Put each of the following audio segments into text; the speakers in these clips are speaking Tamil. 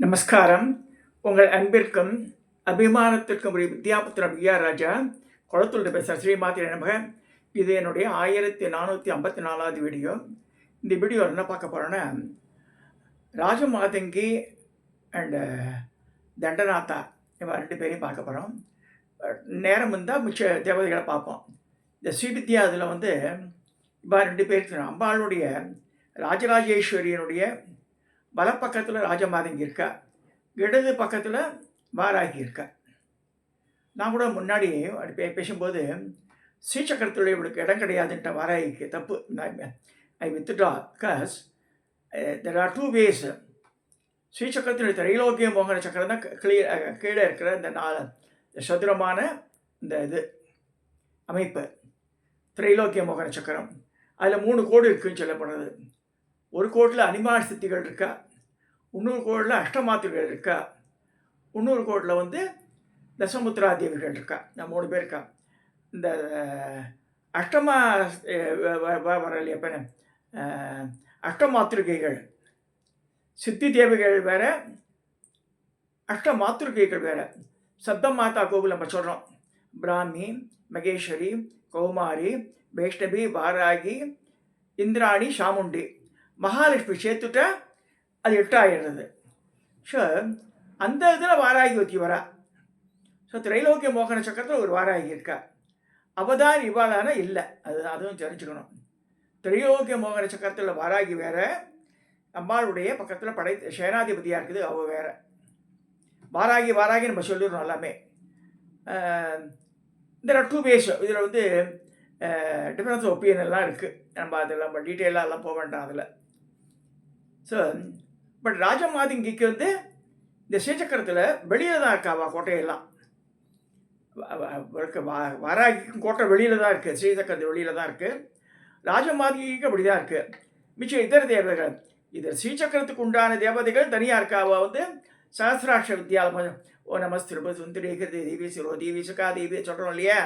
நமஸ்காரம். உங்கள் அன்பிற்கும் அபிமானத்திற்கும் ஒரு வித்யாபுத்திரம் விஆர் ராஜா குளத்தூர் பேசுகிற ஸ்ரீமாத்திரை நமக. இது என்னுடைய 1454வது வீடியோ. இந்த வீடியோ என்ன பார்க்க போகிறோன்னா, ராஜமாதங்கி அண்டு தண்டநாத்தா இவன் 2 பேரையும் பார்க்க போகிறோம். நேரம் இருந்தால் மிச்ச தேவதைகளை பார்ப்போம். இந்த ஸ்ரீவித்யா அதில் இவா 2 பேருக்கு அம்பாளுடைய ராஜராஜேஸ்வரியனுடைய வலப்பக்கத்தில் ராஜமாதங்கி இருக்கா, இடது பக்கத்தில் வாராகி இருக்கா. நான் கூட முன்னாடி பேசும்போது ஸ்ரீசக்கரத்துடைய இவளுக்கு இடம் கிடையாதுன்ற வாராகிக்கு தப்பு. I withdraw because there are 2 ways. ஸ்ரீசக்கரத்தினுடைய திரைலோக்கிய மோகன சக்கரம் தான் கீழே இருக்கிற இந்த சதுரமான இந்த இது அமைப்பு திரைலோக்கிய மோகன சக்கரம். அதில் 3 கோடு இருக்குன்னு சொல்லப்படுறது. ஒரு கோட்டில் அனிமார் சித்திகள் இருக்கா, இன்னொரு கோடில் அஷ்டமாத்திரிகள் இருக்கா, இன்னொரு கோட்டில் தசமுத்ரா தேவிகள் இருக்கா. நான் 3 பேர் இருக்கா. இந்த அஷ்டமா வரலையே பேர் அஷ்டமாத்திரிகைகள், சித்தி தேவிகள் வேறு, அஷ்டமாத்திரிகைகள் வேறு. சப்தம் மாதா கோவில் நம்ம சொல்கிறோம். பிராமி, மகேஸ்வரி, கௌமாரி, வைஷ்ணவி, வாராகி, இந்திராணி, சாமுண்டி, மகாலட்சுமி சேர்த்துட்டா அது 8 ஆகிடுறது. ஸோ அந்த இதில் வாராகி ஒத்தி வரா. ஸோ திரைலோக்கிய மோகன சக்கரத்தில் ஒரு வாராகி இருக்கா. அவதான் இவாளான இல்லை, அதுவும் தெரிஞ்சுக்கணும். திரைலோக்கிய மோகன சக்கரத்தில் வாராகி வேறு, அம்பாளுடைய பக்கத்தில் சேனாதிபதியாக இருக்குது அவள் வேறு. வாராகி நம்ம சொல்லிடுறோம் எல்லாமே. இந்த 2 ways. இதில் டிஃப்ரென்ஸ் ஒப்பீனியன் எல்லாம் இருக்குது. அதில் நம்ம டீட்டெயிலாக எல்லாம் போக வேண்டாம் அதில். ஸோ பட் ராஜமாதங்கிக்கு இந்த ஸ்ரீசக்கரத்தில் வெளியில் தான் இருக்காவா கோட்டையெல்லாம். வாராகிக்கும் கோட்டை வெளியில் தான் இருக்குது, ஸ்ரீசக்கரத்து வெளியில் தான் இருக்குது. ராஜமாதங்கிக்கு அப்படி தான் இருக்குது. மிச்சம் இதர தேவதைகள், இது ஸ்ரீசக்கரத்துக்கு உண்டான தேவதைகள் தனியாக இருக்காவா. சஹசிராட்ச வித்யாலம், ஓ நமஸ்திருப சுந்தரி கிருதி தேவி சிரோ தேவி சுகா தேவி சொல்கிறோம் இல்லையா,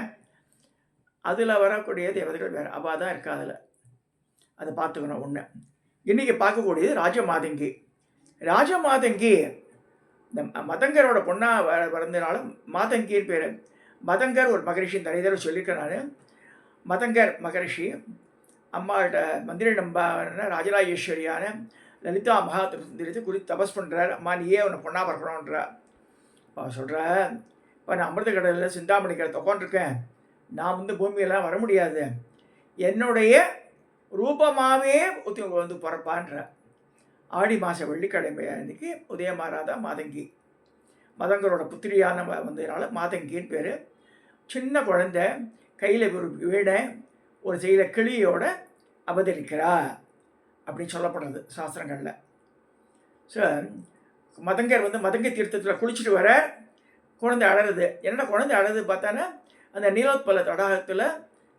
அதில் வரக்கூடிய தேவதைகள் வேறு அவள் தான் இருக்கா. அதில் அதை பார்த்துக்கணும். ஒன்று இன்றைக்கி பார்க்கக்கூடியது ராஜமாதங்கி. ராஜமாதங்கி இந்த மதங்கரோட பொண்ணாக பிறந்தனாலும் மாதங்கின்னு பேர். மதங்கர் ஒரு மகரிஷி நிறைய தடவை சொல்லியிருக்கேன் நான். மதங்கர் மகரிஷி அம்மாட்ட மந்திரி நம்பான ராஜராஜேஸ்வரியான லலிதா மகாத்ரி குறித்து தபஸ் பண்ணுறார். அம்மா நீயே உன்னை பொண்ணாக பிறக்கணுன்றார். அவன் சொல்கிற, இப்போ நான் அமிர்த கடலில் சிந்தாமணிக்கிறத உட்காந்துருக்கேன், நான் பூமியெல்லாம் வர முடியாது, என்னுடைய ரூபமாகவே பிறப்பான்ற. ஆடி மாதம் வெள்ளிக்கிழமை அன்றைக்கி உதயமாராதா மாதங்கி, மதங்கரோட புத்திரியான வந்ததுனால மாதங்கின்னு பேர். சின்ன குழந்தை கையில் ஒரு வீணை, ஒரு செயல கிளியோட அவதரிக்கிறா அப்படின்னு சொல்லப்படுறது சாஸ்திரங்களில். ஸோ மதங்கர் மதங்கை தீர்த்தத்தில் குளிச்சுட்டு வர குழந்தை அழகுது. என்னென்ன குழந்தை அழகுது பார்த்தானா, அந்த நீலோத்பல தடாகத்தில்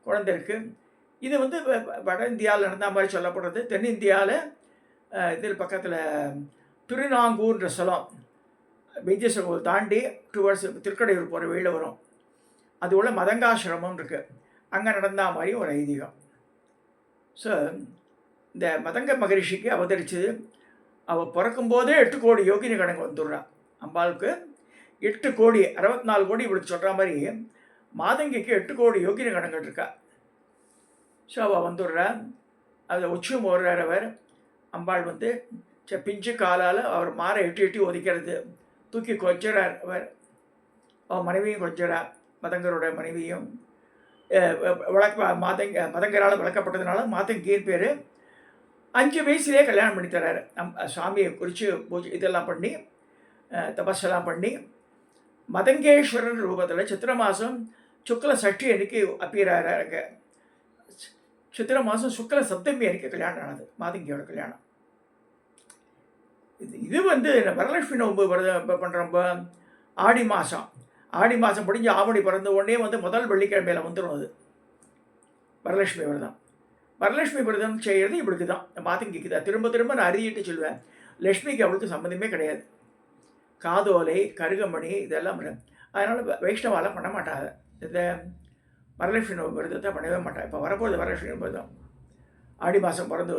குழந்தை இருக்குது. இது வட இந்தியாவில் நடந்த மாதிரி சொல்லப்படுறது. தென்னிந்தியாவில் இதில் பக்கத்தில் திருநாங்கூர்ன்ற ஸ்தலம், வைத்தியசகோல் தாண்டி டுவர்ட்ஸ் திருக்கடையூர் போகிற வழியில் வரும். அது உள்ள மதங்காசிரமம் இருக்குது, அங்கே நடந்த மாதிரி ஒரு ஐதீகம். ஸோ இந்த மதங்க மகரிஷிக்கு அவதரிச்சது, அவள் பிறக்கும்போதே 8 கோடி யோகினி கணக்கு வந்துடுறான். அம்பாளுக்கு 8 கோடி 64 கோடி இவளுக்கு சொல்கிற மாதிரி மாதங்கிக்கு 8 கோடி யோகினி கணக்கு இருக்கா. ஸோ அவள் வந்துடுறா. அதில் உச்சி மோர்றவர் அம்பாள் பிஞ்சு காலால் அவர் மாற எட்டி ஒதிக்கிறது, தூக்கி கொஞ்சறார். அவர் அவள் மனைவியும் கொஞ்சறா, மதங்கரோட மனைவியும். மதங்கரால் வளர்க்கப்பட்டதுனால மாதங்கின்னு பேர். 5 வயசுலேயே கல்யாணம் பண்ணி தர்றாரு. சுவாமியை குறித்து பூஜை இதெல்லாம் பண்ணி தபஸெல்லாம் பண்ணி மதங்கேஸ்வரர் ரூபத்தில் சித்திரை மாதம் சுக்ல சஷ்டி அன்னைக்கு அப்பீராரு. அங்கே சித்திரை மாதம் சுக்ல சப்தமி அன்னைக்கு கல்யாணம் ஆனது மாதங்கியோட கல்யாணம். இது வரலட்சுமி நோன்பு பண்ணுறப்ப ஆடி மாதம் முடிஞ்சு ஆவணி பிறந்த உடனே முதல் வெள்ளிக்கிழமையில் வந்துடும். அது வரலட்சுமி விரதம். வரலட்சுமி விரதம் செய்கிறது இவளுக்கு தான், மாதங்கிக்கு தான். திரும்ப நான் அறியிட்டு சொல்லுவேன், லக்ஷ்மிக்கு அவளுக்கு சம்மந்தமே கிடையாது. காதோலை கருகமணி இதெல்லாம் அதனால் வைஷ்ணவாலாம் பண்ண மாட்டாங்க. இந்த வரலட்சுமி விரதத்தை பண்ணவே மாட்டாள். இப்போ வரப்போகுது வரலட்சுமி விரதம். ஆடி மாதம் பிறந்து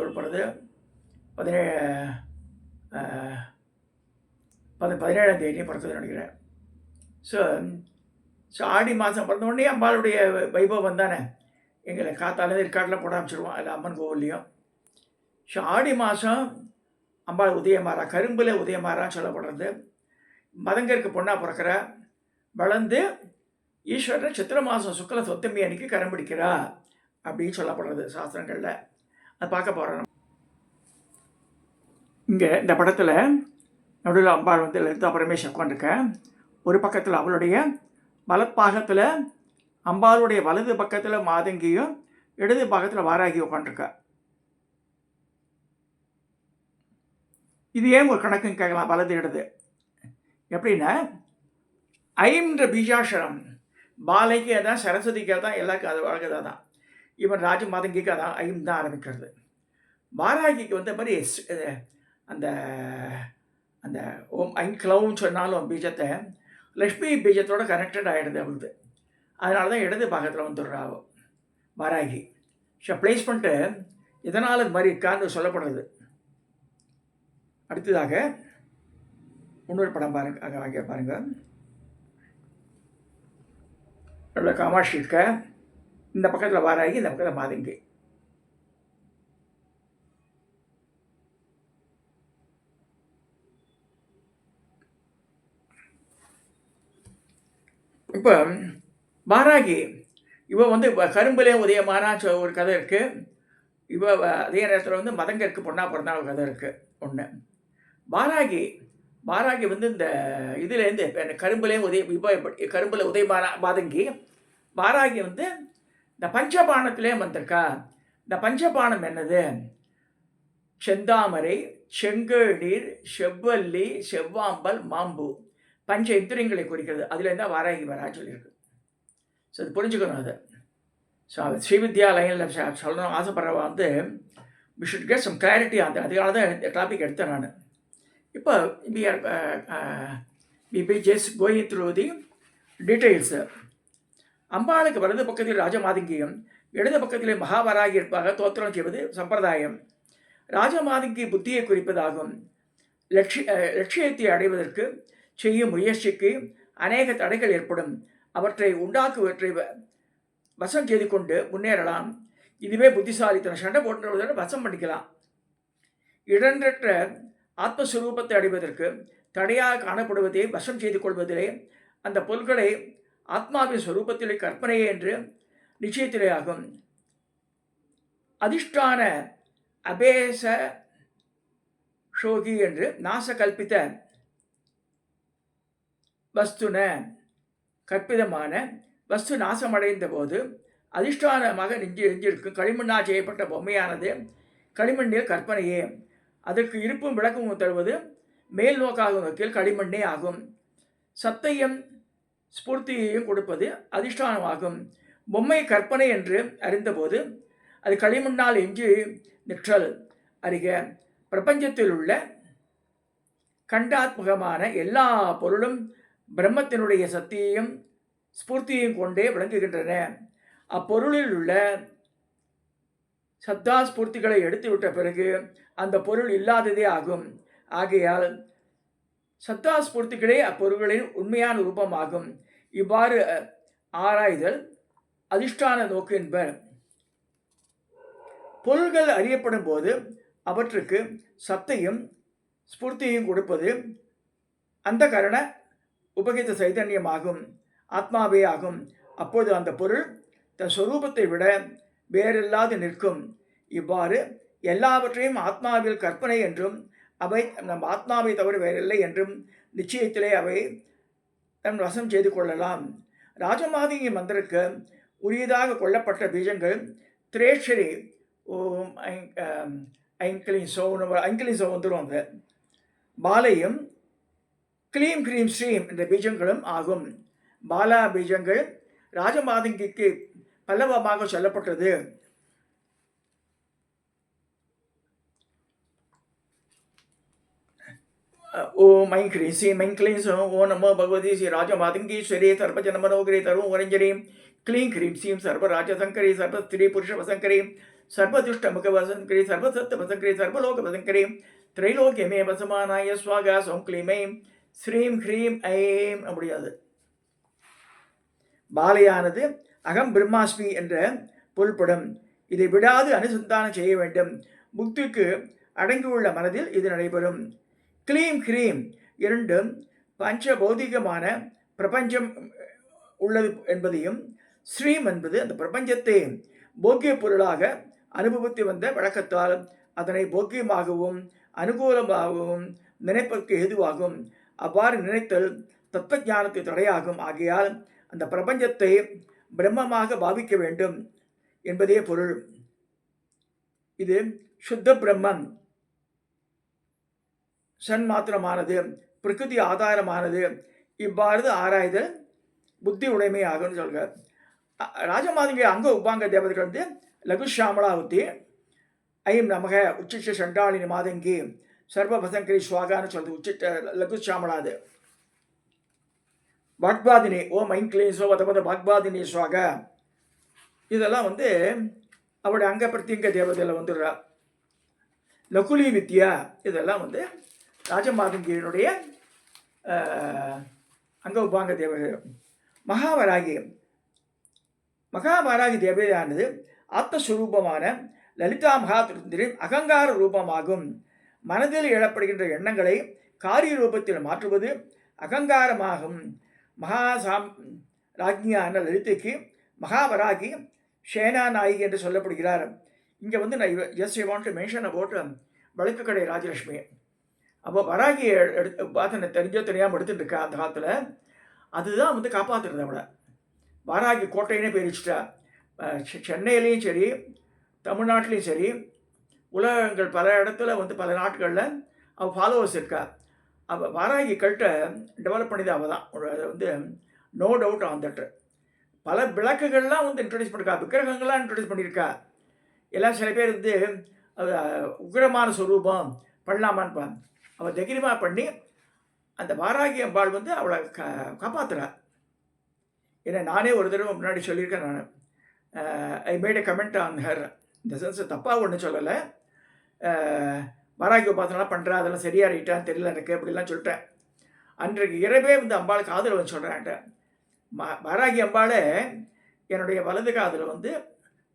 17ஆம் தேதி பிறந்தது நினைக்கிறேன். ஸோ ஸோ ஆடி மாதம் பிறந்தோடனே அம்பாளுடைய வைபவம் தானே. எங்களை காத்தாலேருந்து ஏற்காட்டில் போட ஆரம்பிச்சிடுவோம், அதில் அம்மன் கோவில்லையும். ஸோ ஆடி மாதம் அம்பாள் உதயமாறா, கரும்பில் உதயமாறான்னு சொல்லப்படுறது. மதங்கருக்கு பொண்ணாக பிறக்கிற, வளர்ந்து ஈஸ்வரன் சித்திரை மாதம் சுக்ல சொத்தமி அன்னைக்கு கரம் பிடிக்கிறா அப்படின்னு சொல்லப்படுறது சாஸ்திரங்களில். அது பார்க்க போகிறோம். இங்கே இந்த படத்தில் நடுவில் அம்பாள் வந்து லலிதா பரமேஸ்வரன் உட்காந்துருக்கேன். ஒரு பக்கத்தில் அவளுடைய வலப்பாகத்தில் அம்பாளுடைய வலது பக்கத்தில் மாதங்கியும் இடது பாகத்தில் வாராகி உட்காந்துருக்கா. இது ஏன் ஒரு கணக்குன்னு கேட்கலாம், வலது இடது எப்படின்னா, ஐம்ன்ற பீஜாட்சரம் பாலைக்கு அதான், சரஸ்வதிக்கு தான், எல்லாருக்கும் அது வழங்குதான் தான். இவன் ராஜ மாதங்கிக்கு அதான் ஐம் தான் ஆரம்பிக்கிறது. வாராகிக்கு வந்து மாதிரி அந்த அந்த ஓம் ஐங்க்ளவுன்னு சொன்னாலும் பீஜத்தை லக்ஷ்மி பீஜத்தோட கனெக்டட் ஆகிடுது அவளுது. அதனால தான் இடது பாகத்தில் வந்துடுறா வாராகி. ஸோ பிளேஸ்மெண்ட்டு இதனால் இது மாதிரி இருக்கான்னு சொல்லப்படுறது. அடுத்ததாக இன்னொரு படம் பாருங்க, அங்கே வாங்க பாருங்கள். நல்ல காமாட்சி இருக்க, இந்த பக்கத்தில் வாராகி, இந்த பக்கத்தில் மாதங்கி. இப்போ வாராகி இவ வந்து கரும்பிலே உதயமானா ஒரு கதை இருக்குது. இவ அதே நேரத்தில் வந்து மதங்கருக்கு பொண்ணா பிறந்தா ஒரு கதை இருக்குது ஒன்று. வாராகி வந்து இந்த இதுலேருந்து கரும்பிலே கரும்பில் உதயமான மாதங்கி. வாராகி வந்து இந்த பஞ்சபானத்திலே வந்திருக்கா. இந்த பஞ்சபானம் என்னது? செந்தாமரை, செங்கழுநீர், செவ்வல்லி, செவ்வாம்பல், மாம்பு, பஞ்ச இந்திரியங்களை குறிக்கிறது. அதுலேருந்து தான் வாராகி வரா சொல்லியிருக்கு. ஸோ அது புரிஞ்சுக்கணும். அது ஸோ ஸ்ரீவித்யாலயில் சொல்லணும் ஆசைப்படுறவா வந்து we should get some clarity. அதுக்காக தான் இந்த டாபிக் எடுத்தேன் நான். இப்போ we be just going through the details. அம்பாளுக்கு வலது பக்கத்தில் ராஜமாதங்கியும் இடது பக்கத்திலே மகாவராகி இருப்பாக தோத்திரம் செய்வது சம்பிரதாயம். ராஜமாதங்கி புத்தியை குறிப்பதாகும். லட்சியத்தை அடைவதற்கு செய்யும் முயற்சிக்கு அநேக தடைகள் ஏற்படும். அவற்றை உண்டாக்குவற்றை வசம் செய்து கொண்டு முன்னேறலாம். இதுவே புத்திசாலித்தனம். சண்டை போட்டுறதை வசம் பண்ணிக்கலாம். இடன்றற்ற ஆத்மஸ்வரூபத்தை அடைவதற்கு தடையாக காணப்படுவதை வசம் செய்து கொள்வதிலே, அந்த பொருட்களை ஆத்மாவின் ஸ்வரூபத்திலே கற்பனையே என்று நிச்சயத்திலே ஆகும். அதிஷ்டான அபேச ஷோகி என்று நாசகல்பித்த வஸ்துன கற்பிதமான வஸ்து நாசமடைந்த போது அதிஷ்டானமாக நெஞ்சிருக்கும் களிமண்ணால் செய்யப்பட்ட பொம்மையானது களிமண்ணில் கற்பனையே. அதற்கு இருப்பும் விளக்கமும் தருவது மேல் நோக்காகும் வகையில் களிமண்ணே ஆகும். சத்தையும் ஸ்பூர்த்தியையும் கொடுப்பது அதிஷ்டானமாகும். பொம்மை கற்பனை என்று அறிந்தபோது அது களிமண்ணால் எஞ்சி நிற்றல் அறிக. பிரபஞ்சத்தில் உள்ள கண்டாத்மகமான எல்லா பொருளும் பிரம்மத்தினுடைய சக்தியையும் ஸ்பூர்த்தியையும் கொண்டே விளங்குகின்றன. அப்பொருளில் உள்ள சத்தா ஸ்பூர்த்திகளை எடுத்துவிட்ட பிறகு அந்த பொருள் இல்லாததே ஆகும். ஆகையால் சத்தா ஸ்பூர்த்திகளே அப்பொருள்களின் உண்மையான ரூபமாகும். இவ்வாறு ஆராய்தல் அதிஷ்டான நோக்கு என்பர். பொருள்கள் அறியப்படும் போது அவற்றுக்கு சத்தையும் ஸ்பூர்த்தியையும் கொடுப்பது அந்த கரண உபகித சைதன்யமாகும், ஆத்மாவே ஆகும். அப்போது அந்த பொருள் தன் சொரூபத்தை விட வேறில்லாது நிற்கும். இவ்வாறு எல்லாவற்றையும் ஆத்மாவில் கற்பனை என்றும் அவை நம் ஆத்மாவை தவிர வேறில்லை என்றும் நிச்சயத்திலே அவை தன் வசம் செய்து கொள்ளலாம். ராஜமாதங்கி மந்திரக்கு உரியதாக கொள்ளப்பட்ட பீஜங்கள் திரேஷரி ஓம் ஐங்கிலின் சோ வந்துடும். அந்த பாலையும் க்ளீம் க்ரீம் ஸ்ரீம் என்ற பீஜங்களும் ஆகும். பாலா பீஜங்கள் ராஜமாதங்கிக்கு பல்லவமாக சொல்லப்பட்டது. ஓம் ஐம் க்ரீம் ஸ்ரீம் ஐம் க்ளீம் சோ ஓ நமோ பகவதி ஸ்ரீ ராஜமாதங்கீஸ்வரி சர்வஜன மனோகரி தரும் வரஞ்சரீம் க்ளீம் க்ரீம் ஸ்ரீம் சர்வராஜசங்கரி சர்வஸ்திரீ புருஷ வசங்கரி சர்வதுஷ்ட முக வசங்கரி சர்வசத்த வசங்கரி சர்வலோக வசங்கரி திரைலோக்கியமே வசமானாய ஸ்வாகா சோம் க்ளீமை ஸ்ரீம் ஹ்ரீம் ஐம் முடியாது. பாலையானது அகம் பிரம்மாஸ்மி என்ற பொருள்படும். இதை விடாது அனுசந்தானம் செய்ய வேண்டும். புத்திக்கு அடங்கியுள்ள மனதில் இது நடைபெறும். க்ளீம் ஹ்ரீம் இரண்டும் பஞ்ச பௌதிகமான பிரபஞ்சம் உள்ளது என்பதையும், ஸ்ரீம் என்பது அந்த பிரபஞ்சத்தை போக்கிய பொருளாக அனுபவித்து வந்த வழக்கத்தால் அதனை போக்கியமாகவும் அனுகூலமாகவும் நினைப்பதற்கு ஏதுவாகும். அவ்வாறு நினைத்தல் தத்துவ ஞானத்தை தடையாகும். ஆகையால் அந்த பிரபஞ்சத்தை பிரம்மமாக பாவிக்க வேண்டும் என்பதே பொருள். இது சுத்த பிரம்மம், சன்மாத்திரமானது, பிரகிருதி ஆதாரமானது. இவ்வாறு ஆராய்தல் புத்தி உடைமையாகும் சொல்கிறார். ராஜமாதங்க அங்க உபாங்க தேவதைகள் வந்து லகுஷாமலாவத்தி ஐம் நமக உச்சிஷ்ட சண்டாளினி மாதங்கி சர்வபசங்கரி ஸ்வாகான்னு சொல்றது. உச்சிட்ட லகுஷாமலாது பாக்பாதினி ஓம் ஐங்கிளேசோ வதபத பாக்பாதினி ஸ்வாக. இதெல்லாம் வந்து அவருடைய அங்க பிரத்யங்க தேவதையில் வந்துடுறா. லகுலி வித்யா இதெல்லாம் வந்து ராஜமாதங்கியினுடைய அங்க உபாங்க தேவதை. மகாவராகி தேவதையானது ஆத்மஸ்வரூபமான லலிதா மகாதிருத்திரின் அகங்கார ரூபமாகும். மனதில் எழப்படுகின்ற எண்ணங்களை காரிய ரூபத்தில் மாற்றுவது அகங்காரமாகும். ராஜ்ஞியான லலிதைக்கு மகாவராகி சேனாநாயகி என்று சொல்லப்படுகிறார். இங்கே வந்து நான் just I want to mention about வழக்கு கடை ராஜலட்சுமி. அப்போ வராகி எடுத்து பார்த்து தெரிஞ்சோ தெரியாமல் எடுத்துட்டு இருக்கா அந்த காலத்தில். அதுதான் வந்து காப்பாற்றுறது அவளை. வாராகி கோட்டையினே பேர் வச்சுட்டா. சென்னையிலையும் சரி, தமிழ்நாட்டிலையும் சரி, உலகங்கள் பல இடத்துல வந்து பல நாட்களில் அவள் ஃபாலோவர்ஸ் இருக்கா. அவள் வாராகி கல்ட்டை டெவலப் பண்ணிது அவள் தான். அதை வந்து நோ டவுட் ஆன் தட். பல விளக்குகள்லாம் வந்து இன்ட்ரடியூஸ் பண்ணியிருக்கா, விக்கிரகங்கள்லாம் இன்ட்ரடியூஸ் பண்ணியிருக்கா. எல்லாம் சில பேர் வந்து உக்கிரமான ஸ்வரூபம் பண்ணலாமான்னு அவள் தைரியமாக பண்ணி அந்த வாராகி அம்பாள் வந்து அவளை காப்பாற்றுறா. ஏன்னா நானே ஒரு தடவை முன்னாடி சொல்லியிருக்கேன். நான் I made a comment on her. இந்த சென்ஸ் தப்பாக ஒன்றும் சொல்லலை. வாராகி உபாசனெலாம் பண்ணுறா, அதெல்லாம் சரியாக ரைட்டான்னு தெரியல எனக்கு அப்படிலாம் சொல்லிட்டேன். அன்றைக்கு இரவே வந்து அம்பாள் காதில் வந்து சொல்கிறேன்ட்ட. வாராகி அம்பாளை என்னுடைய வலது காதில் வந்து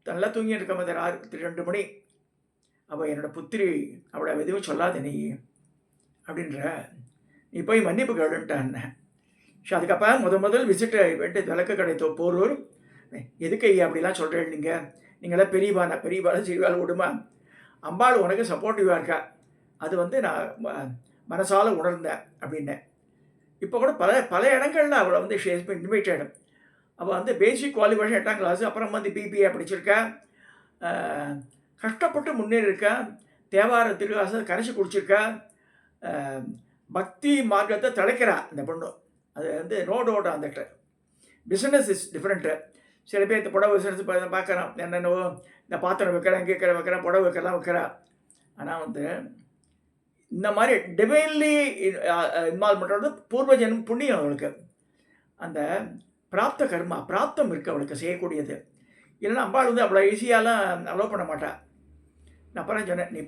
நல்லா தூங்கி இருக்க மாதிரி 2 மணி. அவள் என்னோட புத்திரி, அவளை எதுவும் சொல்லாத நீ அப்படின்ற, நீ போய் மன்னிப்பு கேளுன்ட்டான். ஸோ அதுக்கப்புறம் முதல் விசிட்டு வெட்டு விளக்கு கடை போரூர். எதுக்கு ஐயா அப்படிலாம் சொல்கிறேன், நீங்களாம் பெரியவான சிறுவாள் விடுமா, அம்பாள் உனக்கு சப்போர்ட்டிவாக இருக்கா, அது வந்து நான் மனசால் உணர்ந்தேன் அப்படின்னேன். இப்போ கூட பல இடங்களில் அவளை வந்து ஷேஸ் பண்ணி இன்வைட்டட். அவள் வந்து பேசிக் குவாலிஃபிகேஷன் 8ஆம் கிளாஸு, அப்புறம் வந்து பிபிஏ படிச்சிருக்கா. கஷ்டப்பட்டு முன்னேறி இருக்கா. தேவார திருவாசல் கரைச்சி குடிச்சிருக்கா. பக்தி மார்க்கத்தை தலைக்கிறா அந்த பொண்ணு. அது வந்து no doubt on that. Business is different. சில பேர் இந்த புடவை பிஸ்னஸ் பார்க்குறான், என்னென்னவோ இந்த பாத்திரம் வைக்கிறேன், வைக்கிறேன், புடவை வைக்கலாம் வைக்கிறா. ஆனால் வந்து இந்த மாதிரி டிவைன்லி இன்வால்வ்மெண்ட் வந்து பூர்வ ஜென்மம் புண்ணியம் அவளுக்கு. அந்த பிராப்த கர்மா பிராப்தம் இருக்குது அவளுக்கு செய்யக்கூடியது. இல்லைன்னா அம்பாள் வந்து அவ்வளோ ஈஸியாலாம் அலோவ் பண்ண மாட்டாள். நான் அப்புறம் சொன்னேன், நீ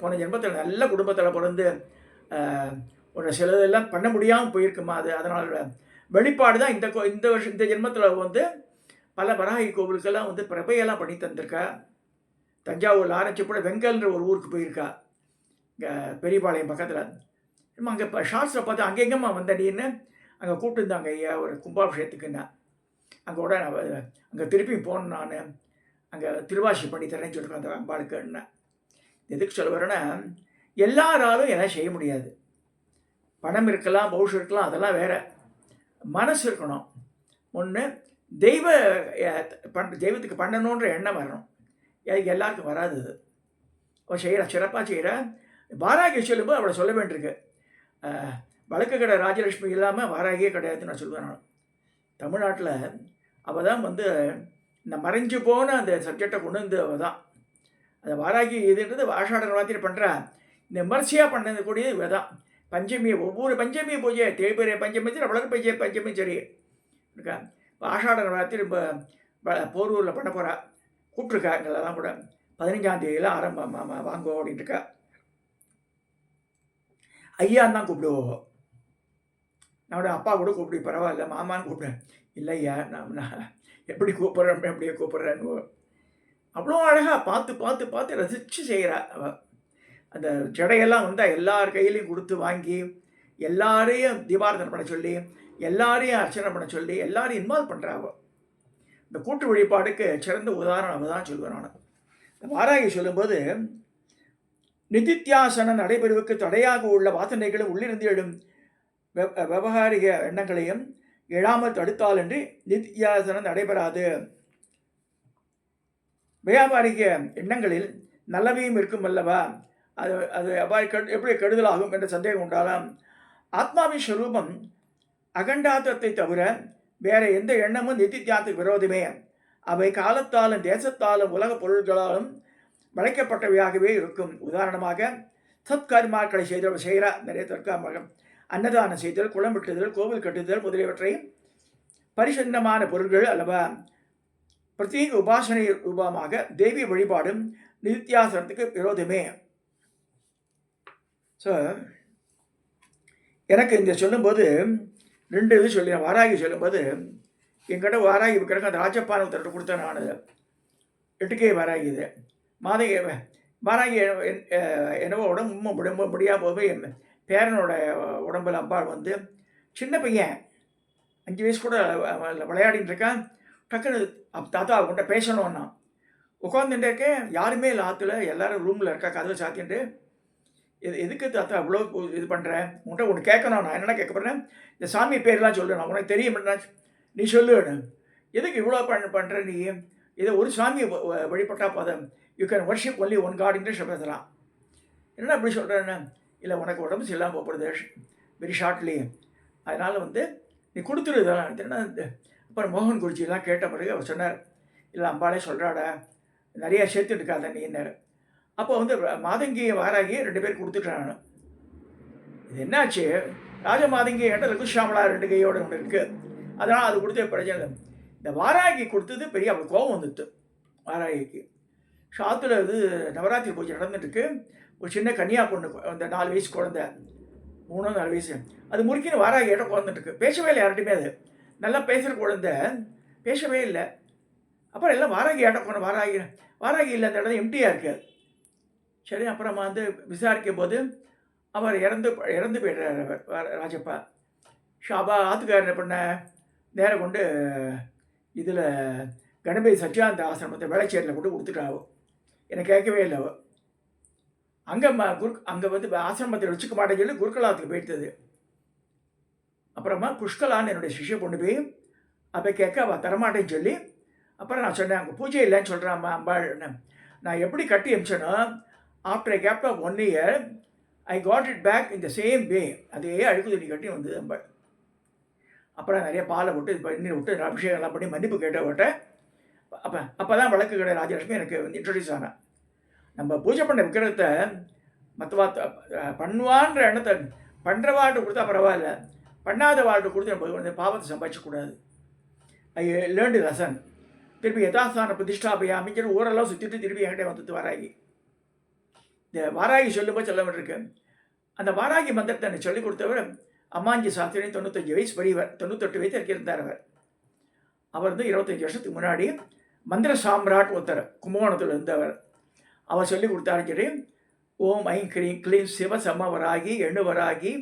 போன ஜென்மத்தில் நல்ல குடும்பத்தில் பிறந்து ஒரு சிலதெல்லாம் பண்ண முடியாமல் போயிருக்குமா, அது அதனால் வெளிப்பாடு தான் இந்த ஜென்மத்தில் வந்து பல வராகி கோவிலுக்கெல்லாம் வந்து பிரபையெல்லாம் பண்ணி தந்திருக்கா. தஞ்சாவூரில் ஆரம்பிச்சு கூட வெங்கல்ன்ற ஒரு ஊருக்கு போயிருக்கா, இங்கே பெரியபாளையம் பக்கத்தில். அங்கே இப்போ ஷார்ட்ஸில் பார்த்து அங்கெங்கம்மா வந்தடின்னு அங்கே கூப்பிட்டுருந்தாங்க ஐயா ஒரு கும்பாபிஷேகத்துக்குன்னா. அங்கே கூட நான் அங்கே திருப்பி போனேன். நான் அங்கே திருவாசி பண்ணி தரேன்னு சொல்லியிருக்கேன் அந்த அம்பாளுக்குன்னா. எதுக்கு சொல்ல வரேன்னா, எல்லாராலும் எல்லாம் செய்ய முடியாது. பணம் இருக்கலாம், பௌஷம் இருக்கலாம், அதெல்லாம் வேறு. மனசு இருக்கணும். ஒன்று தெய்வத்துக்கு பண்ணணுன்ற எண்ணம் வரணும். எல்லாருக்கும் வராது. அது அவள் செய்கிற சிறப்பாக செய்கிற. வாராகி சொல்லும்போது அவளை சொல்ல வேண்டியிருக்கு. வழக்கு கடை ராஜலட்சுமி இல்லாமல் வாராகியே கிடையாதுன்னு நான் சொல்லுவேன். நான் தமிழ்நாட்டில் அவள் தான் வந்து இந்த மறைஞ்சு போன அந்த சப்ஜெக்டை கொண்டு வந்து அவள் தான். அந்த வாராகி இதுன்றது ஆஷாட நவராத்திரி பண்ணுறா. இந்த விமர்சையாக பண்ணக்கூடிய இவ தான். பஞ்சமி ஒவ்வொரு பஞ்சமி பூஜை தேய்பிரை பஞ்சமி வளர் பூஜை பஞ்சமி சரி இருக்கா. இப்போ ஆஷாட நவராத்திரி இப்போ போரூரில் பண்ண போகிறா. கூப்பிட்ருக்கா எங்களெல்லாம் கூட 15ஆம் தேதியில் ஆரம்பம் வாங்கோ அப்படின்ட்டுருக்கா. ஐயான்னு தான் கூப்பிடுவோம். என்னோட அப்பா கூட கூப்பிடு, பரவாயில்ல மாமான்னு கூப்பிட்டேன். இல்லையா நான் எப்படி கூப்பிட்றேன், எப்படியே கூப்பிட்றேன்னு அவ்வளோ அழகாக பார்த்து பார்த்து பார்த்து ரசித்து செய்கிறா அவள். அந்த ஜடையெல்லாம் வந்தால் எல்லார் கையிலையும் கொடுத்து வாங்கி எல்லாரையும் தீபாரதனை பண்ண சொல்லி எல்லாரையும் அர்ச்சனை பண்ண சொல்லி எல்லாரையும் இன்வால்வ் பண்ணுறா அவள். இந்த கூட்டு வழிபாடுக்கு சிறந்த உதாரணம் அவள் தான் சொல்லுவேன் நான். இந்த வாராகி சொல்லும்போது நிதித்தியாசன நடைபெறுவுக்கு தடையாக உள்ள வாசனைகளும் உள்ளிருந்து எழும் விவகாரிக எண்ணங்களையும் எழாமல் தடுத்தால் என்று நிதித்தியாசனம் நடைபெறாது. வியாபாரிக எண்ணங்களில் நல்லவையும் இருக்கும் அல்லவா, அது அது எப்படி கெடுதலாகும் என்ற சந்தேகம் உண்டாலாம். ஆத்மாவின் ஸ்வரூபம் அகண்டாத்தத்தை தவிர வேற எந்த எண்ணமும் நிதித்தியாத்துக்கு விரோதமே. அவை காலத்தாலும் தேசத்தாலும் உலக பொருள்களாலும் வளைக்கப்பட்டவையாகவே இருக்கும். உதாரணமாக சத்கர்மாக்களை செய்கிற நிறைய தற்காமகம் அன்னதானம் செய்தல், குளம் வெட்டுதல், கோவில் கட்டுதல் முதலியவற்றை பரிசன்னமான பொருள்கள் அல்லவா. பிரத்யேக உபாசனை ரூபமாக தேவி வழிபாடும் நித்தியாசனத்துக்கு விரோதமே. ஸோ எனக்கு இந்த சொல்லும்போது 2 இது சொல்லி வாராகி சொல்லும்போது என்கிட்ட வாராகி விற்கிறக்கு அந்த ராஜப்பான ஒருத்தர்கிட்ட கொடுத்தேன் நான். 8K வாராகி இது மாதங்க வாராகி என்னவோ உடம்பு முடியாமல் போய் என் பேரனோட உடம்பில் அம்பாள் வந்து சின்ன பையன் 5 வயசு கூட விளையாடிட்டு இருக்கான். டக்குன்னு தாத்தா அவங்கள்ட்ட பேசணும்னா உட்காந்துட்டு இருக்கேன். யாருமே இல்லை ஆற்றுல, எல்லோரும் ரூமில் இருக்கா, கதவை சாத்தின்ட்டு. எதுக்கு தாத்தா அவ்வளோ இது பண்ணுறேன், உன்கிட்ட ஒன்று கேட்கணும். நான் என்னென்ன கேட்க போகிறேன், இந்த சாமி பேர்லாம் சொல்லு, நான் உனக்கு தெரியும் நீ சொல்லுவேன்னு. எதுக்கு இவ்வளோ பண்ணுற நீ, இதை ஒரு சாமியை வழிபட்டால் போதும், you can worship only one god English பேசலாம். என்ன அப்படி சொல்கிறேன்னு, இல்லை உனக்கு உடம்பு சரியில்லாமல் போகிறது வெரி ஷார்ட்லி, அதனால் வந்து நீ கொடுத்துரு இதெல்லாம். என்ன அப்புறம் மோகன் குருஜிலாம் கேட்ட பிறகு அவர் சொன்னார், இல்லை அம்பாளே சொல்கிறாடா நிறையா சேர்த்து இருக்காத நீன்னார். அப்போ வந்து மாதங்கி வாராகி 2 பேர் கொடுத்துட்டான். இது என்னாச்சு, ராஜ மாதங்கி என்கிட்ட லகுஷாமலா 2 கையோடு ஒன்று இருக்குது, அதனால் அது கொடுத்த பிரச்சனை. இந்த வாராகி கொடுத்தது பெரிய அவளுக்கு கோபம் வந்துட்டு. வாராகிக்கு ஷாத்தில் இது நவராத்திரி பூஜை நடந்துட்டுருக்கு. ஒரு சின்ன கன்னியா பொண்ணு, அந்த 4 வயசு குழந்தை, 3-4 வயசு, அது முறுக்கின்னு வாராகி இடம் குழந்துட்டுருக்கு. பேசவே இல்லை யார்கிட்டையுமே. அது நல்லா பேசுகிற குழந்தை பேசவே இல்லை. அப்புறம் எல்லாம் வாராகி இடம் கொண்டு வாராகி இல்லை, அந்த இடம் எம்டியாக இருக்குது. சரி, அப்புறமா வந்து விசாரிக்கும் போது அவர் இறந்து போய்டுறார் அவர் ராஜப்பா. ஷாபா ஆத்துக்காரர் என்ன பண்ண நேரம் கொண்டு இதில் கணபதி சச்சியானந்த ஆசிரமத்தை வேளச்சேரியில் கொண்டு கொடுத்துட்டாவோ. எனக்கு கேட்கவே இல்லை. அவள் அங்கே வந்து ஆசிரமத்தில் வச்சுக்க மாட்டேன்னு சொல்லி குருக்கலாத்துக்கு போயிடுது. அப்புறமா புஷ்கலான்னு என்னுடைய சிஷ்ய பொண்ணு போய் அப்போ கேட்க அவள் தரமாட்டேன்னு சொல்லி, அப்புறம் நான் சொன்னேன் அங்கே பூஜை இல்லைன்னு சொல்கிறாம்மா அம்பாள். நான் எப்படி கட்டி அமிச்சேனோ after a gap of 1 year I got it back in the same way. அதே அழுக்கு துணி கட்டி வந்தது அம்பாள். அப்புறம் நிறைய பாலை விட்டு பண்ணி விட்டு அபிஷேகம்லாம் பண்ணி மன்னிப்பு கேட்டவட்ட அப்போ தான் வழக்கு கடை ராஜலட்சுமி எனக்கு வந்து இன்ட்ரடியூஸ் ஆனேன். நம்ம பூஜை பண்ண விக்கிரகத்தை மற்றவா பண்ணுவான்ற எண்ணத்தை பண்ணுறவாட்டு கொடுத்தா பரவாயில்ல, பண்ணாத வாழ்க்கை கொடுத்து நம்ம வந்து பாவத்தை சம்பாதிச்சக்கூடாது. ஐ லேர்ன்டு லெசன். திருப்பி யதாஸ்தான பிரதிஷ்டாபையா அமைச்சர் ஊரெல்லாம் சுற்றிட்டு திருப்பி என்கிட்ட வந்துட்டு வாராகி. இந்த வாராகி சொல்லும்போது சொல்ல வேண்டியிருக்கு. அந்த வாராகி மந்திரத்தை எனக்கு சொல்லிக் கொடுத்தவர் அம்மாஞ்சி சாஸ்திரி, 95 வயசு பெரியவர், 98 வயசு இருக்கிருந்தார் அவர். அவர் வந்து 25 வருஷத்துக்கு முன்னாடி மந்திர சாம்ராட் ஒருத்தர் கும்பகோணத்தில் இருந்தவர். அவர் சொல்லிக் கொடுத்தாரு. சரி, ஓம் ஐம் கிரீம் க்ளீம் சிவ சமவராகி எண்ணுவராகி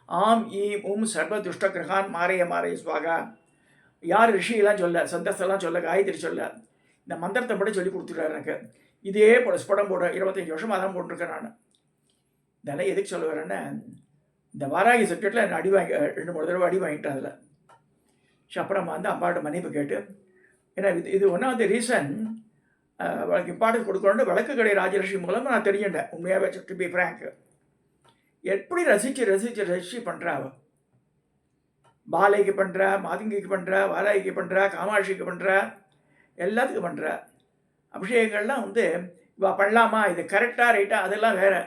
ஆம் ஈம் உம் சர்வ துஷ்ட கிரகான் மாறைய சுவாகா. யார் ரிஷியெல்லாம் சொல்ல, சந்தஸ்தெல்லாம் சொல்ல, காயத்ரி சொல்ல, இந்த மந்திரத்தை மட்டும் சொல்லி கொடுத்துட்டாரு எனக்கு. இதே போட ஸ்படம் போட 25 வருஷமாக தான் போட்டிருக்கேன் நான். இதெல்லாம் எதுக்கு சொல்ல வரேன்னா, இந்த வாராகி சப்ஜெக்டில் என்ன 2-3 தடவை அடி வாங்கிட்டேன் அதில். ஸோ அப்புறம் வந்து அம்பாட்ட மன்னிப்பு கேட்டு, ஏன்னா இது ஒன் ஆஃப் தி ரீசன் அவளுக்கு இம்பார்ட்டன்ஸ் கொடுக்கணுன்னு வழக்கு கடை ராஜலட்சுமி மூலமாக நான் தெரிஞ்சுட்டேன். உண்மையாகவே டு பி ஃப்ராங்க், எப்படி ரசித்து பண்ணுறா அவள். பாலைக்கு பண்ணுறா, மாதங்கிக்கு பண்ணுறா, வாராகிக்கு பண்ணுறா, காமாட்சிக்கு பண்ணுறா, எல்லாத்துக்கும் பண்ணுறா. அபிஷேகங்கள்லாம் வந்து இவா பண்ணலாமா, இது கரெக்டாக ரைட்டாக அதெல்லாம் வேறு.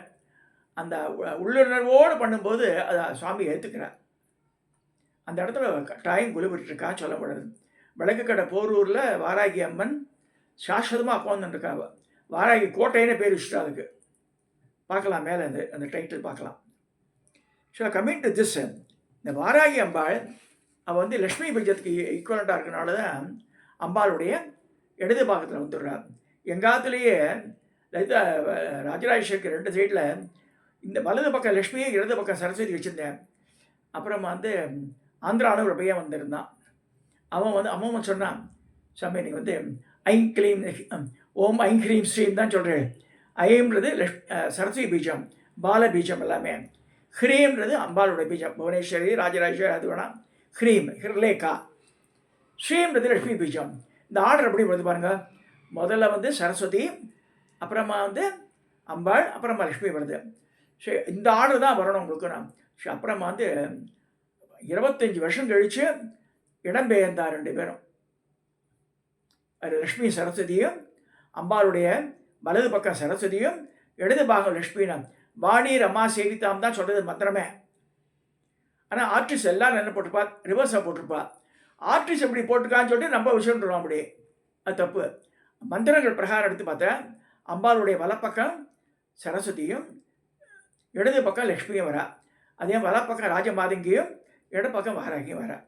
அந்த உள்ளுணர்வோடு பண்ணும்போது அதை சுவாமி ஏற்றுக்கிறார். அந்த இடத்துல டைம் குளிவிட்டுருக்கா சொல்லப்படுறது. விளக்கு கடை போரூரில் வாராகி அம்மன் சாஸ்வதமாக உட்காந்துருக்காவ. வாராகி கோட்டைன்னு பேர் வச்சுட்டா அதுக்கு. பார்க்கலாம் மேலே அந்த டைட்டில் பார்க்கலாம். ஸோ கம்மிங் டு திஸ், இந்த வாராகி அம்பாள் அவள் வந்து லக்ஷ்மி பீஜத்துக்கு ஈக்குவலண்ட்டாக இருக்கனால தான் அம்பாளுடைய இடது பாகத்தில் வந்துடுறாள். எங்காத்துலேயே லலிதா ராஜராஜேஸ்வரிக்கு 2 சைடில் இந்த வலது பக்கம் லக்ஷ்மியை இடது பக்கம் சரஸ்வதி வச்சுருந்தேன். அப்புறமா வந்து ஆந்திராவில் ஒரு பையன் வந்திருந்தான். அவன் சொன்னான், சாமி நீங்கள் வந்து ஐங் கிளீம் ஓம் ஐங் கிரீம் ஸ்ரீம் தான் சொல்கிறேன். ஐம்ன்றது சரஸ்வதி பீஜம், பால பீஜம் எல்லாமே. ஹ்ரீம்ன்றது அம்பாளுடைய பீஜம், புவனேஸ்வரி ராஜராஜேஸ்வரி அது வேணாம். ஹ்ரீம் ஹிர்லேகா. ஸ்ரீம்ன்றது லக்ஷ்மி பீஜம். இந்த ஆர்டர் எப்படி வருது பாருங்கள். முதல்ல வந்து சரஸ்வதி, அப்புறமா வந்து அம்பாள், அப்புறமா லக்ஷ்மி வருது. சரி, இந்த ஆர்டர் தான் வரணும் உங்களுக்கு. நான் அப்புறமா வந்து 25 வருஷம் கழித்து இடம்பெயர்ந்தா 2 பேரும். அது லக்ஷ்மி சரஸ்வதியும், அம்பாளுடைய வலது பக்கம் சரஸ்வதியும், இடது பாகம் லக்ஷ்மியும். வாணி ரமா சேவிதாம் தான் சொல்கிறது மந்திரமே. ஆனால் ஆர்டிஸ்ட் எல்லாரும் என்ன போட்டிருப்பா, ரிவர்ஸாக போட்டிருப்பா. ஆர்டிஸ்ட் எப்படி போட்டிருக்கான்னு சொல்லிட்டு நம்ம விஷயம்ன்றோம். அப்படி அது தப்பு. மந்திரங்கள் பிரகாரம் எடுத்து பார்த்தா அம்பாளுடைய வலப்பக்கம் சரஸ்வதியும், இடது பக்கம் லக்ஷ்மியும் வரா. அதே வலப்பக்கம் ராஜமாதங்கியும், இடப்பக்கம் வாராகியும் வரா.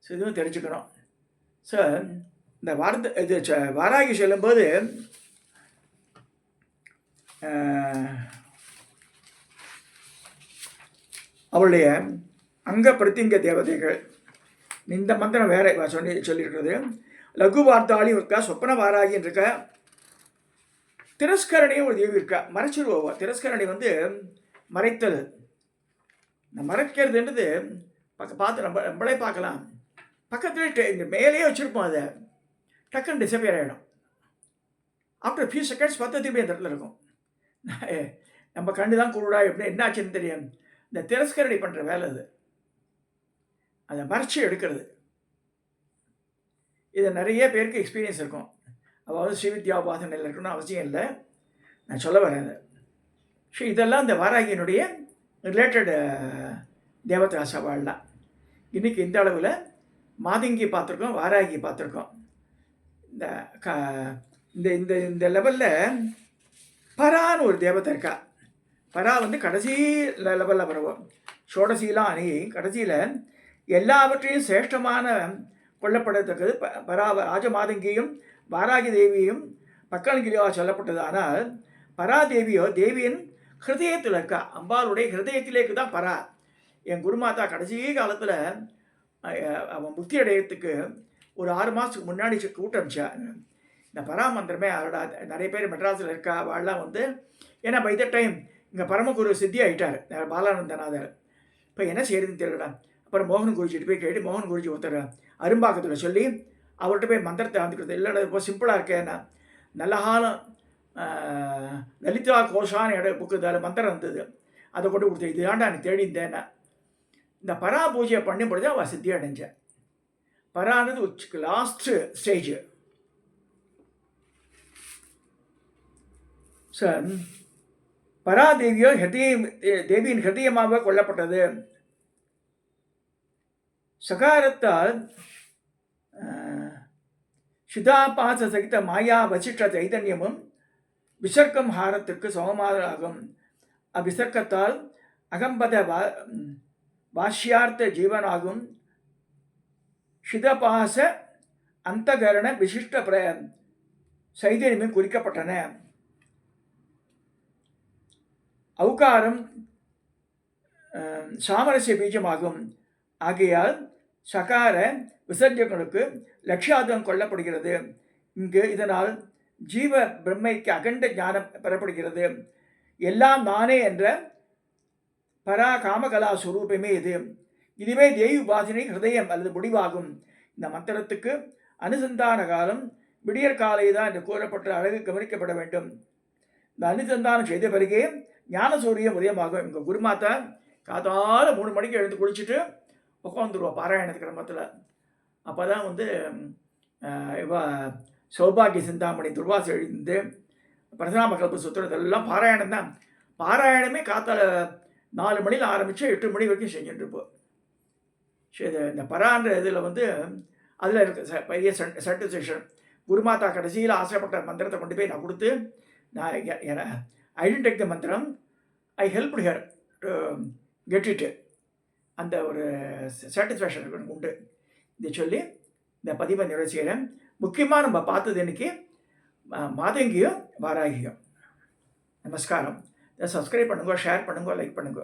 ஸோ இதுவும் தெரிஞ்சுக்கணும். ஸோ இந்த வாராகி சொல்லும்போது அவளுடைய அங்க பிரத்திங்க தேவதைகள். இந்த மந்திரம் வேற சொல்லியிருக்கிறது. லகு வார்த்தாளியும் இருக்கா, சொப்பன வாராகின்னு இருக்கா, திரஸ்கரணியும் ஒரு தேவி இருக்கா. மறைச்சிருவோவா. திரஸ்கரணி வந்து மறைத்தல். இந்த மறைக்கிறதுன்றது பார்த்து நம்மளே பார்க்கலாம். பக்கத்துலேயே இந்த மேலேயே வச்சுருப்போம். அதை டக்குன்னு டிசப்பியர் ஆகிடும். ஆஃப்டர் ஃபியூ செகண்ட்ஸ் பார்த்தா திருப்பி அந்த இடத்துல இருக்கும். நம்ம கண்டு தான் குருடா எப்படி என்ன ஆச்சுன்னு தெரியும். இந்த திரஸ்கரணி பண்ணுற வேலை அது. அதை மறைச்சி எடுக்கிறது. இது நிறைய பேருக்கு எக்ஸ்பீரியன்ஸ் இருக்கும். அதாவது ஸ்ரீவித்யா உபாசனையில் இருக்கணும்னு அவசியம் இல்லை. நான் சொல்ல வரேன். ஸோ இதெல்லாம் இந்த வாராகியினுடைய ரிலேட்டட் தேவதா சவால் தான். இன்றைக்கி இந்த அளவில் மாதங்கி பார்த்துருக்கோம், வாராகி பார்த்துருக்கோம். இந்த இந்த இந்த லெவலில் பரான்னு ஒரு தேவதை இருக்கா. பரா வந்து கடைசி லெவலில் வருவோம். ஷோடசீலாம் அணி கடைசியில் எல்லாவற்றையும் சிரேஷ்டமான கொல்லப்படத்தக்கது பரா ராஜமாதங்கியும் வாராகி தேவியும் பக்கல்கிரியாக சொல்லப்பட்டது. ஆனால் பராதேவியோ தேவியின் ஹிருதயத்தில் இருக்கா. அம்பாளுடைய ஹிருதயத்திலேக்கு தான் பரா. என் குருமாதா கடைசி காலத்தில் அவன் புத்தி அடையத்துக்கு ஒரு 6 மாதத்துக்கு முன்னாடி கூட்டமிச்சா. இந்த பராமந்திரமே அவரோட நிறைய பேர் மெட்ராஸில் இருக்கா. அவள்லாம் வந்து ஏன்னா பை த டைம் இங்கே பரமகுரு சித்தி ஆகிட்டார் பாலானந்தநாதர். இப்போ என்ன செய்யறதுன்னு தெரியலடா. அப்புறம் மோகன் குருஜிட்டு போய் கேட்டு மோகன் குருஜி ஒருத்தர் அரும்பாக்கத்தில் சொல்லி அவர்கிட்ட போய் மந்திரத்தை வந்துக்கிறது. இல்லைடா இப்போ சிம்பிளாக இருக்கேன்னா நல்ல காலம் லலிதா கோஷான்னு புக்கு அதில் மந்திரம் இருந்தது. அதை கொண்டு கொடுத்தேன். இது ஆண்டா எனக்கு தேடி இருந்தேன்னா இந்த பரா பூஜையை பண்ணும் பொழுது அவள் சித்தி அடைஞ்சேன். பரானது லாஸ்ட்டு ஸ்டேஜ். சார் பராதேவியோ தேவியின் ஹிருதயமாக கொல்லப்பட்டது. சகாரத்தால் சிதாபாச சகித மாயா வசிஷ்ட சைதன்யமும் விசர்க்கம் ஹாரத்திற்கு சமமாகும். அவ்விசர்க்கத்தால் அகம்பத பாஷ்யார்த்த ஜீவனாகும் சிதபாச அந்தகரண விசிஷ்ட சைதன்யமும் குறிக்கப்பட்டன. ஔகாரம் சாமரஸ்ய பீஜமாகும். ஆகையால் சகார விசர்ஜங்களுக்கு லட்சியார்த்தம் கொள்ளப்படுகிறது. இங்கு இதனால் ஜீவ பிரம்மைக்கு அகண்ட ஞானம் பெறப்படுகிறது. எல்லாம் நானே என்ற பரா காமகலா சுரூபமே இது. இதுவே தேவி உபாசனை ஹிருதயம் அல்லது முடிவாகும். இந்த மந்திரத்துக்கு அனுசந்தான காலம் விடியற் காலை தான் என்று கூறப்பட்ட அழகு கவனிக்கப்பட வேண்டும். இந்த அனுசந்தானம் செய்த பிறகே ஞான சூரியம் உதயமாகும். எங்கள் குருமாத்தா காத்தால 3 மணிக்கு எழுந்து குளிச்சுட்டு உட்காந்துருவா பாராயணத்து கிரமத்தில். அப்போ தான் வந்து சௌபாகிய சிந்தாமணி துர்வாசை எழுந்து பிரசனாம கல்ப சுத்திரம் இதெல்லாம் பாராயணம் தான். பாராயணமே காத்தால 4 மணியில் ஆரம்பித்து 8 மணி வரைக்கும் செஞ்சுட்டு இருப்போம். சரி, இந்த பரான்ற இதில் வந்து அதில் இருக்க பெரிய சர்டிஃபிகேஷன். குருமாதா கடைசியில் ஆசைப்பட்ட மந்திரத்தை கொண்டு போய் நான் கொடுத்து நான் ஐ டென்ட் டேக் த மந்திரம், I help her to get it. அந்த ஒரு சாட்டிஸ்ஃபேக்ஷன் எனக்கு உண்டு. இதை சொல்லி இந்த பதிவை நிறைவு செய்கிறேன். முக்கியமாக நம்ம பார்த்தது இன்னைக்கு மாதங்கியும் வாராகியும். நமஸ்காரம். இதை சப்ஸ்கிரைப் பண்ணுங்க, ஷேர் பண்ணுங்க, லைக் பண்ணுங்க.